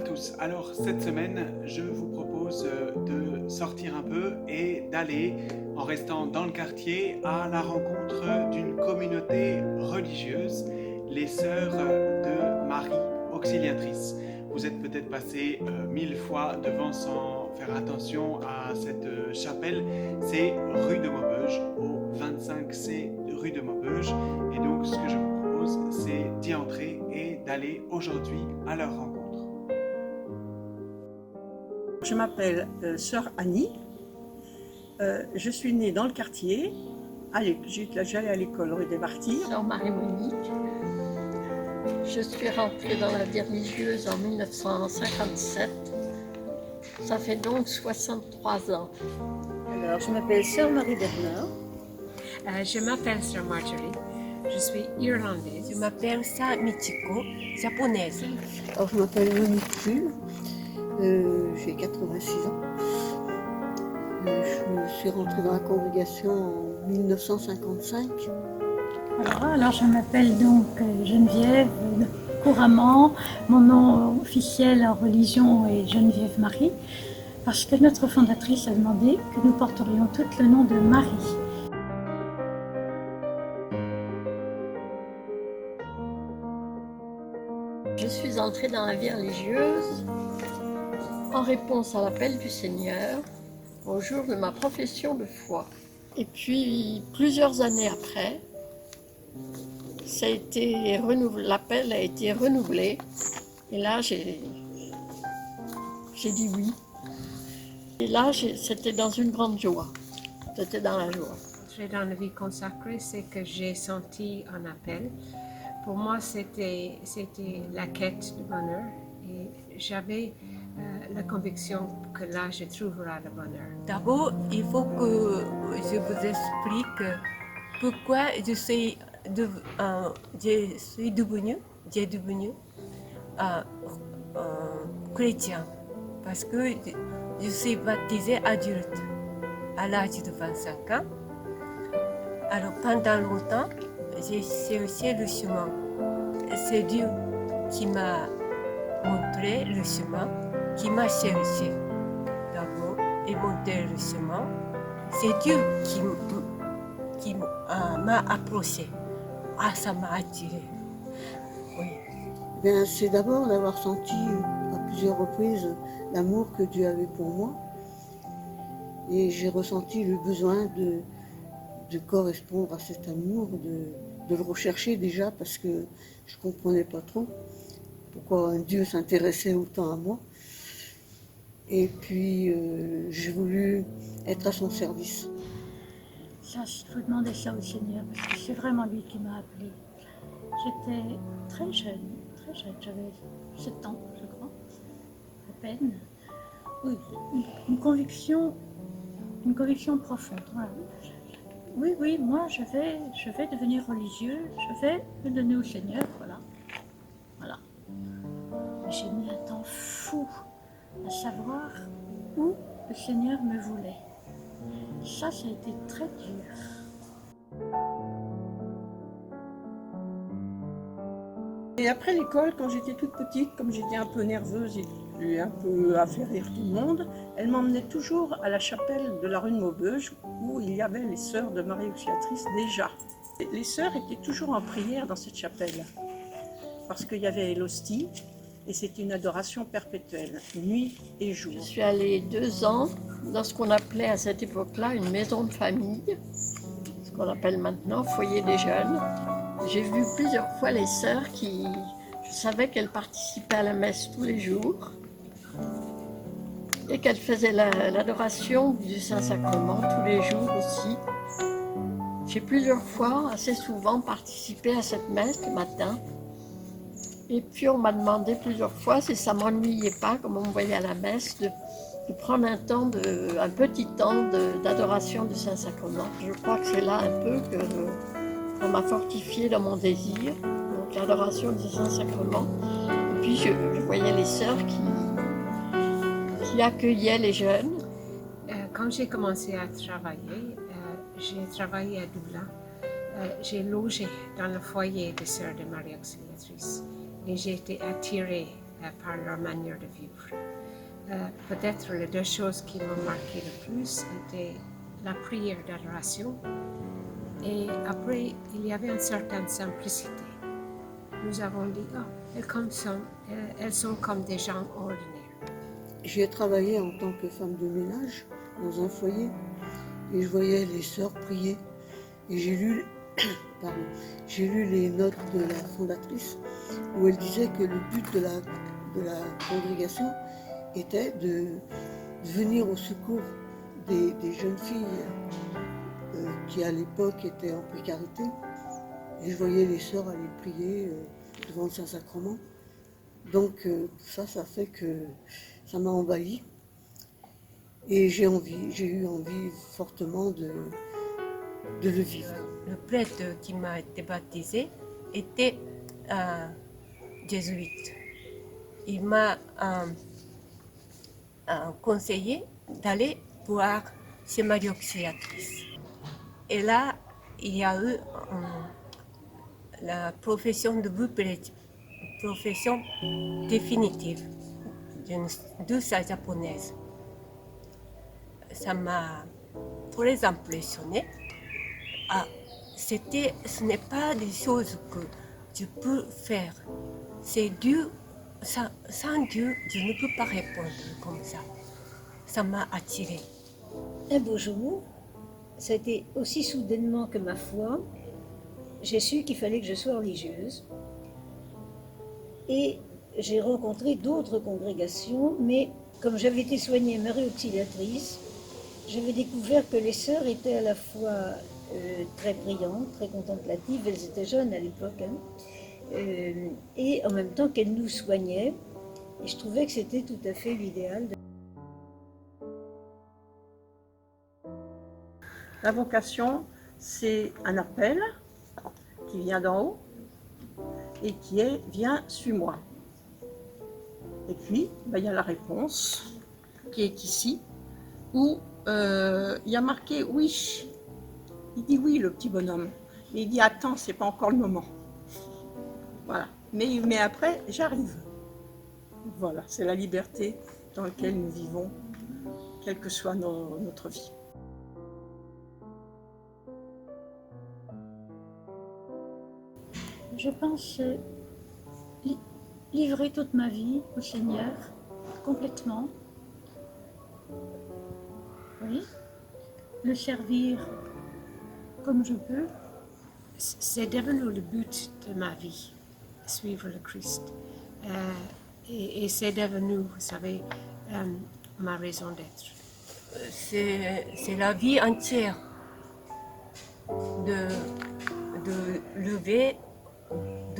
tous. Alors cette semaine, je vous propose de sortir un peu et d'aller, en restant dans le quartier, à la rencontre d'une communauté religieuse, les Sœurs de Marie Auxiliatrice. Vous êtes peut-être passé 1000 fois devant sans faire attention à cette chapelle. C'est rue de Maubeuge, au 25C rue de Maubeuge. Et donc ce que je vous propose, c'est d'y entrer et d'aller aujourd'hui à leur rencontre. Je m'appelle Sœur Annie. Je suis née dans le quartier. J'allais à l'école rue des Martyrs. Sœur Marie-Monique. Je suis rentrée dans la vie religieuse en 1957. Ça fait donc 63 ans. Alors, je m'appelle Sœur Marie Bernard. Je m'appelle Sœur Marjorie, je suis irlandaise. Je m'appelle Sa Michiko, japonaise. Alors, je m'appelle Monique Pull, j'ai 86 ans. Je suis rentrée dans la congrégation en 1955. Alors je m'appelle donc Geneviève couramment. Mon nom officiel en religion est Geneviève Marie, parce que notre fondatrice a demandé que nous porterions tout le nom de Marie. Je suis entrée dans la vie religieuse en réponse à l'appel du Seigneur au jour de ma profession de foi. Et puis, plusieurs années après, l'appel a été renouvelé. Et là, j'ai dit oui. Et là, c'était dans une grande joie. C'était dans la joie. Entrer dans la vie consacrée, c'est que j'ai senti un appel. Pour moi, c'était la quête du bonheur. Et j'avais la conviction que là, je trouverai le bonheur. D'abord, il faut que je vous explique pourquoi j'ai devenu chrétien. Parce que je suis baptisée adulte à l'âge de 25 ans. Alors pendant longtemps, j'ai cherché le chemin. C'est Dieu qui m'a montré le chemin, qui m'a cherché d'abord et montré le chemin. C'est Dieu qui m'a approché. Ah, ça m'a attiré. Oui. Bien, c'est d'abord d'avoir senti à plusieurs reprises l'amour que Dieu avait pour moi. Et j'ai ressenti le besoin de correspondre à cet amour, de le rechercher déjà parce que je ne comprenais pas trop pourquoi un Dieu s'intéressait autant à moi. Et puis j'ai voulu être à son service. Ça, je vous demandais ça au Seigneur, parce que c'est vraiment lui qui m'a appelée. J'étais très jeune, j'avais 7 ans, je crois, à peine. Oui, une conviction profonde. Voilà. Oui, moi je vais devenir religieux, je vais me donner au Seigneur, voilà. J'ai mis un temps fou à savoir où le Seigneur me voulait. Ça a été très dur. Et après l'école, quand j'étais toute petite, comme j'étais un peu nerveuse et un peu à faire rire tout le monde, elle m'emmenait toujours à la chapelle de la rue de Maubeuge où il y avait les Sœurs de Marie Auxiliatrice déjà. Les sœurs étaient toujours en prière dans cette chapelle parce qu'il y avait l'hostie et c'était une adoration perpétuelle, nuit et jour. Je suis allée 2 ans dans ce qu'on appelait à cette époque-là une maison de famille, ce qu'on appelle maintenant foyer des jeunes. J'ai vu plusieurs fois les sœurs je savais qu'elles participaient à la messe tous les jours et qu'elles faisaient l'adoration du Saint-Sacrement tous les jours aussi. J'ai plusieurs fois, assez souvent, participé à cette messe le matin. Et puis on m'a demandé plusieurs fois si ça ne m'ennuyait pas, comme on me voyait à la messe, de prendre un petit temps d'adoration du Saint-Sacrement. Je crois que c'est là un peu que ça m'a fortifié dans mon désir, donc l'adoration du Saint-Sacrement. Et puis je voyais les sœurs qui accueillaient les jeunes. Quand j'ai commencé à travailler, j'ai travaillé à Dublin. J'ai logé dans le foyer des Sœurs de Marie Auxiliatrice et j'ai été attirée par leur manière de vivre. Peut-être les deux choses qui m'ont marqué le plus étaient la prière d'adoration et après il y avait une certaine simplicité. Nous avons dit, elles sont comme des gens ordinaires. J'ai travaillé en tant que femme de ménage dans un foyer et je voyais les sœurs prier. Et j'ai lu, les notes de la fondatrice où elle disait que le but de la congrégation était de venir au secours des jeunes filles qui à l'époque étaient en précarité. Et je voyais les sœurs aller prier devant le Saint-Sacrement. Donc ça fait que ça m'a envahi. Et j'ai eu envie fortement de le vivre. Le prêtre qui m'a été baptisé était jésuite. Il m'a conseillé d'aller voir chez Marie Auxiliatrice. Et là, il y a eu la profession de bouppelette, profession définitive d'une douce japonaise. Ça m'a très impressionné. Ce n'est pas des choses que je peux faire. C'est Dieu. Sans Dieu, je ne peux pas répondre comme ça. Ça m'a attiré. Un beau jour, ça a été aussi soudainement que ma foi, j'ai su qu'il fallait que je sois religieuse. Et j'ai rencontré d'autres congrégations, mais comme j'avais été soignée Marie Auxiliatrice, j'avais découvert que les sœurs étaient à la fois très brillantes, très contemplatives, elles étaient jeunes à l'époque, et en même temps qu'elles nous soignaient. Et je trouvais que c'était tout à fait l'idéal. La vocation, c'est un appel qui vient d'en haut et qui est « Viens, suis-moi ». Et puis, il y a la réponse qui est ici, où il y a marqué « Oui ». Il dit oui, le petit bonhomme. Mais il dit « Attends, c'est pas encore le moment ». Voilà. Mais après, j'arrive. Voilà, c'est la liberté dans laquelle nous vivons, quelle que soit notre vie. Je pense livrer toute ma vie au Seigneur, complètement. Oui. Le servir comme je peux. C'est devenu le but de ma vie, suivre le Christ. Et c'est devenu, vous savez, ma raison d'être. C'est la vie entière de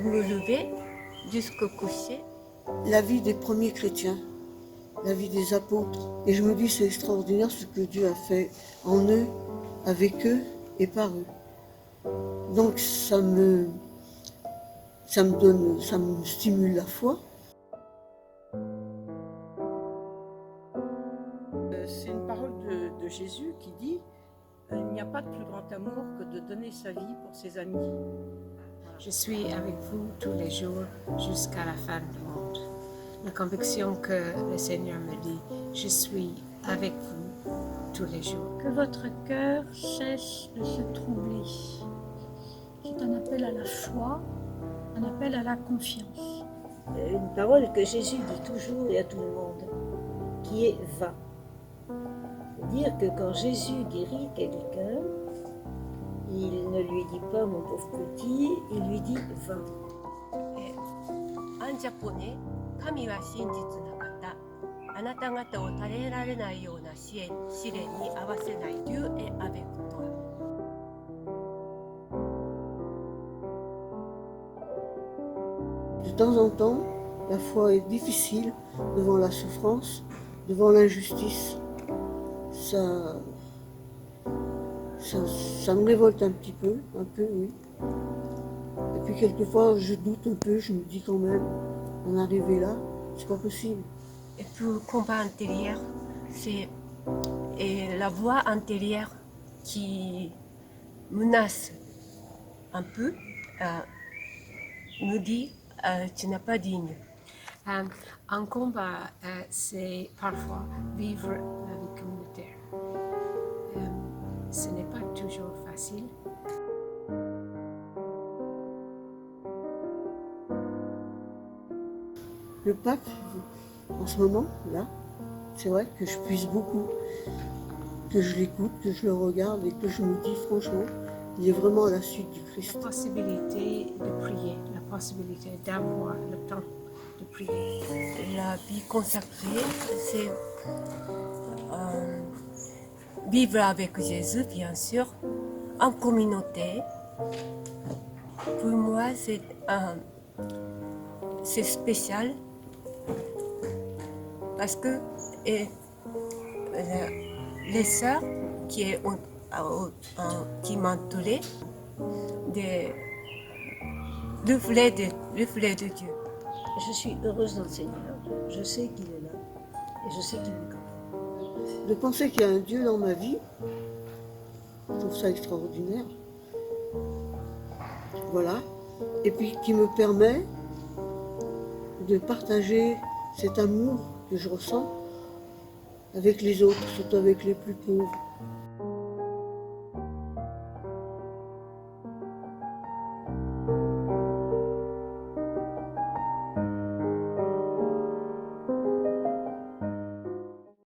me lever jusqu'au coucher. La vie des premiers chrétiens, la vie des apôtres. Et je me dis, c'est extraordinaire ce que Dieu a fait en eux, avec eux et par eux. Donc ça me stimule la foi. C'est une parole de Jésus qui dit « Il n'y a pas de plus grand amour que de donner sa vie pour ses amis ». Je suis avec vous tous les jours jusqu'à la fin du monde. La conviction que le Seigneur me dit, je suis avec vous tous les jours. Que votre cœur cesse de se troubler. C'est un appel à la foi, un appel à la confiance. Une parole que Jésus dit toujours et à tout le monde, qui est « va ». C'est-à-dire que quand Jésus guérit quelqu'un, il ne lui dit pas « mon pauvre petit », il lui dit « va ». En japonais, 神は真実な方、あなた方を垂れられないような試練に合わせない Dieu est avec toi。De temps en temps, la foi est difficile devant la souffrance, devant l'injustice. Ça me révolte un peu, oui. Et puis quelquefois, je doute un peu, je me dis quand même, en arriver là, c'est pas possible. Et puis le combat intérieur, c'est la voix intérieure qui menace un peu, nous dit tu n'es pas digne. Un combat, c'est parfois vivre la vie communautaire. Ce n'est pas toujours facile. Le pape, en ce moment, là, c'est vrai que je puise beaucoup, que je l'écoute, que je le regarde et que je me dis franchement, il est vraiment à la suite du Christ. La possibilité de prier, la possibilité d'avoir le temps de prier. La vie consacrée, c'est vivre avec Jésus, bien sûr, en communauté. Pour moi, c'est spécial parce que les sœurs qui m'entouraient, le reflet de Dieu. Je suis heureuse dans le Seigneur. Je sais qu'il est là et je sais qu'il me comprend. De penser qu'il y a un Dieu dans ma vie, je trouve ça extraordinaire. Voilà. Et puis qui me permet de partager cet amour que je ressens avec les autres, surtout avec les plus pauvres.